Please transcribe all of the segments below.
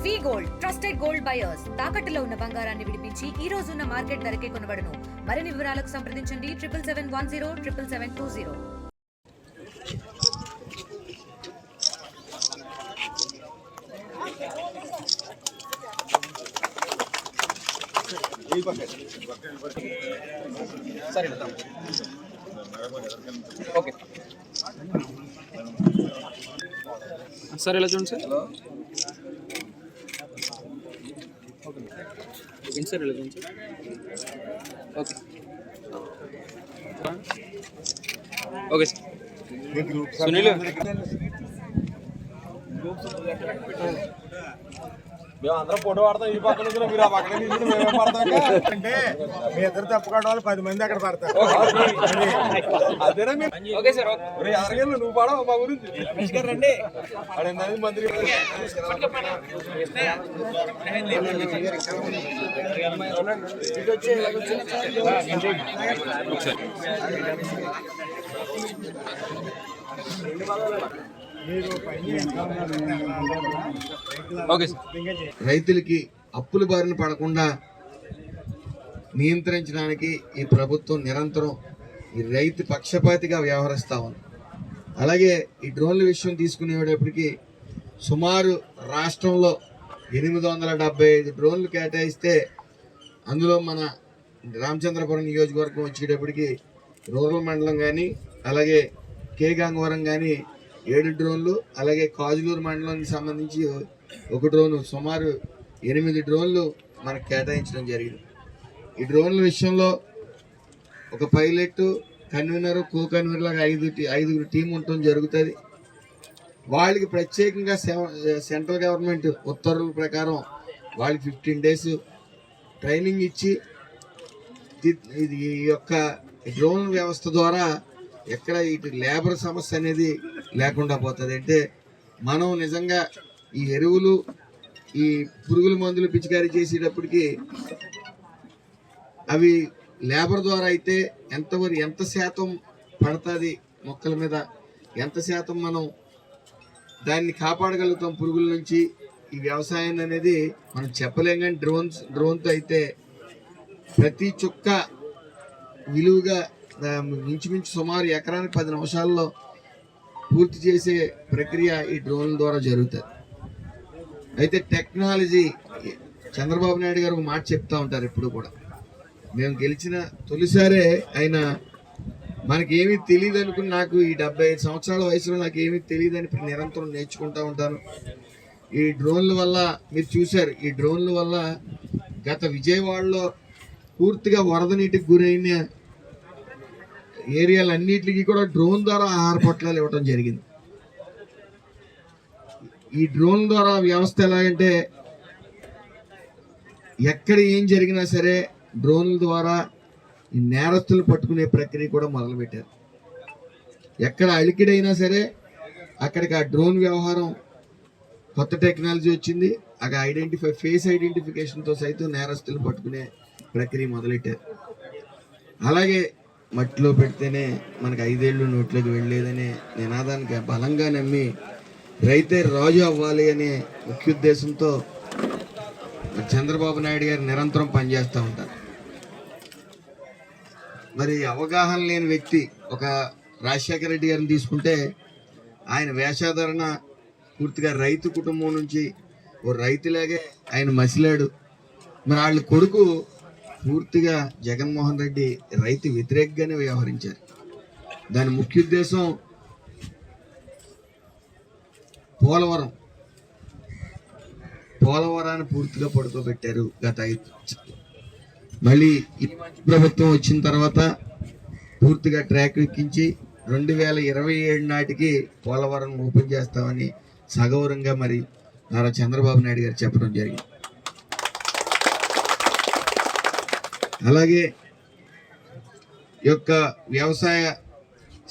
వి gold trusted gold buyers తాకట్టులో ఉన్న బంగారాన్ని విడిపించి ఈ రోజు ఉన్న మార్కెట్ ధరకే కొనబడును. మరిన్ని వివరాలకు సంప్రదించండి 7771077720. ఓకే సార్ ఇలా చూడండి సార్. ఏంటి సార్ ఇలా చూడండి sir. Okay okay sir. Sunil మేము అందరం ఫోటో పడతాం. ఈ పక్కన మీరు ఆ పక్కన మేమే పడతాం. అంటే మీ ఇద్దరు తప్పుకోవడం వాళ్ళు 10 మంది అక్కడ పడతారు. అదేనా ఓకే సార్. ఎదరగలు నువ్వు పడవు మా గురించి రండి. మంత్రి రైతులకి అప్పుల బారిన పడకుండా నియంత్రించడానికి ఈ ప్రభుత్వం నిరంతరం ఈ రైతు పక్షపాతిగా వ్యవహరిస్తా ఉంది. అలాగే ఈ డ్రోన్ల విషయం తీసుకునేటప్పటికి సుమారు రాష్ట్రంలో 875 డ్రోన్లు కేటాయిస్తే అందులో మన రామచంద్రపురం నియోజకవర్గం వచ్చేటప్పటికి రూరల్ మండలం కానీ అలాగే కే గంగవరం కానీ 7 డ్రోన్లు, అలాగే కాజులూరు మండలానికి సంబంధించి 1 డ్రోను, సుమారు 8 డ్రోన్లు మనకు కేటాయించడం జరిగింది. ఈ డ్రోన్ల విషయంలో ఒక పైలట్, కన్వీనర్, కో కన్వీనర్ లాగా 5 టీం ఉండటం జరుగుతుంది. వాళ్ళకి ప్రత్యేకంగా సెంట్రల్ గవర్నమెంట్ ఉత్తర్వుల ప్రకారం వాళ్ళకి 15 డేస్ ట్రైనింగ్ ఇచ్చి ఈ యొక్క డ్రోన్ వ్యవస్థ ద్వారా ఎక్కడ ఇటు లేబర్ సమస్య అనేది లేకుండా పోతుంది. అంటే మనం నిజంగా ఈ ఎరువులు, ఈ పురుగుల మందులు పిచికారీ చేసేటప్పటికి అవి లేబర్ ద్వారా అయితే ఎంత శాతం పడుతుంది మొక్కల మీద, ఎంత శాతం మనం దాన్ని కాపాడగలుగుతాం పురుగుల నుంచి, ఈ వ్యవసాయాన్ని అనేది మనం చెప్పలేం. కానీ డ్రోన్తో అయితే ప్రతి చుక్క విలువగా ఇంచుమించు సుమారు ఎకరానికి 10 నిమిషాల్లో పూర్తి చేసే ప్రక్రియ ఈ డ్రోన్ల ద్వారా జరుగుతుంది. అయితే టెక్నాలజీ, చంద్రబాబు నాయుడు గారు ఒక మాట చెప్తా ఉంటారు ఎప్పుడు కూడా. మేము గెలిచిన తొలిసారే ఆయన మనకేమీ తెలియదు అనుకుని, నాకు ఈ 75 సంవత్సరాల వయసులో నాకు ఏమీ తెలియదని నిరంతరం నేర్చుకుంటూ ఉంటాను. ఈ డ్రోన్ల వల్ల మీరు చూశారు, ఈ డ్రోన్ల వల్ల గత విజయవాడలో పూర్తిగా వరద నీటికి గురైన ఏరియాలన్నిటికీ కూడా డ్రోన్ ద్వారా ఆహార పొట్లాలు ఇవ్వడం జరిగింది. ఈ డ్రోన్ ద్వారా వ్యవస్థ ఎలాగంటే ఎక్కడ ఏం జరిగినా సరే డ్రోన్ల ద్వారా ఈ నేరస్తులు పట్టుకునే ప్రక్రియ కూడా మొదలుపెట్టారు. ఎక్కడ అలికిడైనా సరే అక్కడికి ఆ డ్రోన్ వ్యవహారం కొత్త టెక్నాలజీ వచ్చింది. అక్కడ ఫేస్ ఐడెంటిఫికేషన్తో సైతం నేరస్తులు పట్టుకునే ప్రక్రియ మొదలెట్టారు. అలాగే మట్టిలో పెడితేనే మనకు 5 ఏళ్ళు నోట్లోకి వెళ్ళలేదనే నినాదానికి బలంగా నమ్మి రైతే రాజు అవ్వాలి అనే ముఖ్య ఉద్దేశంతో చంద్రబాబు నాయుడు గారు నిరంతరం పనిచేస్తూ ఉంటారు. మరి అవగాహన లేని వ్యక్తి ఒక రాజశేఖర రెడ్డి గారిని తీసుకుంటే ఆయన వేషాధారణ పూర్తిగా రైతు కుటుంబం నుంచి ఓ రైతులాగే ఆయన మసిలాడు. మరి వాళ్ళ కొడుకు పూర్తిగా జగన్మోహన్ రెడ్డి రైతు వ్యతిరేకంగానే వ్యవహరించారు. దాని ముఖ్య ఉద్దేశం పోలవరాన్ని పూర్తిగా పడుకోబెట్టారు గత 5 సంవత్సరాలు. మళ్ళీ ఈ ప్రభుత్వం వచ్చిన తర్వాత పూర్తిగా ట్రాక్ ఎక్కించి 2027 నాటికి పోలవరం ఓపెన్ చేస్తామని సగౌరవంగా మరి నారా చంద్రబాబు నాయుడు గారు చెప్పడం జరిగింది. అలాగే ఈ యొక్క వ్యవసాయ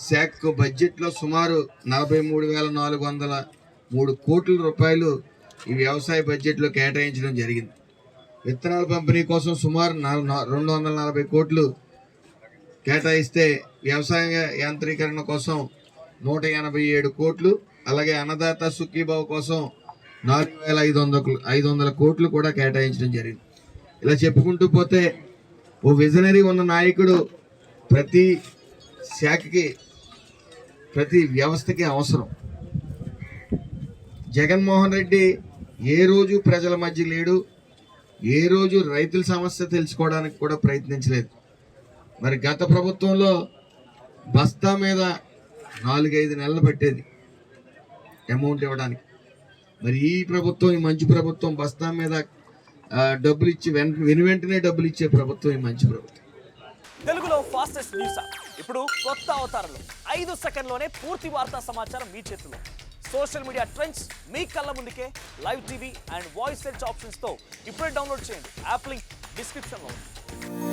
శాఖకు బడ్జెట్లో సుమారు 43,403 కోట్ల రూపాయలు ఈ వ్యవసాయ బడ్జెట్లో కేటాయించడం జరిగింది. విత్తనాల పంపిణీ కోసం సుమారు 240 కోట్లు కేటాయిస్తే వ్యవసాయ యాంత్రీకరణ కోసం 187 కోట్లు, అలాగే అన్నదాత సుఖీభావ కోసం 4,500 కోట్లు కూడా కేటాయించడం జరిగింది. ఇలా చెప్పుకుంటూ పోతే ఓ విజనరీ ఉన్న నాయకుడు ప్రతి శాఖకి ప్రతి వ్యవస్థకి అవసరం. జగన్మోహన్ రెడ్డి ఏ రోజు ప్రజల మధ్య లేడు, ఏ రోజు రైతుల సమస్య తెలుసుకోవడానికి కూడా ప్రయత్నించలేదు. మరి గత ప్రభుత్వంలో బస్తా మీద 4-5 నెలలు పట్టేది అమౌంట్ ఇవ్వడానికి. మరి ఈ ప్రభుత్వం, ఈ మంచి ప్రభుత్వం బస్తా మీద డబ్బులు ఇచ్చి వెంటనే డబ్బులు ఇచ్చే ప్రభుత్వం ఈ మంచి ప్రభుత్వం. తెలుగులో ఫాస్టెస్ట్ న్యూస్ యాప్ ఇప్పుడు కొత్త అవతారంలో 5 సెకండ్లోనే పూర్తి వార్తా సమాచారం మీ చేతిలో. సోషల్ మీడియా ట్రెండ్స్ మీ కళ్ళ ముందుకే live TV and voice search options తో ఇప్పుడే డౌన్లోడ్ చేయండి. యాప్ లింక్ డిస్క్రిప్షన్లో ఉంది.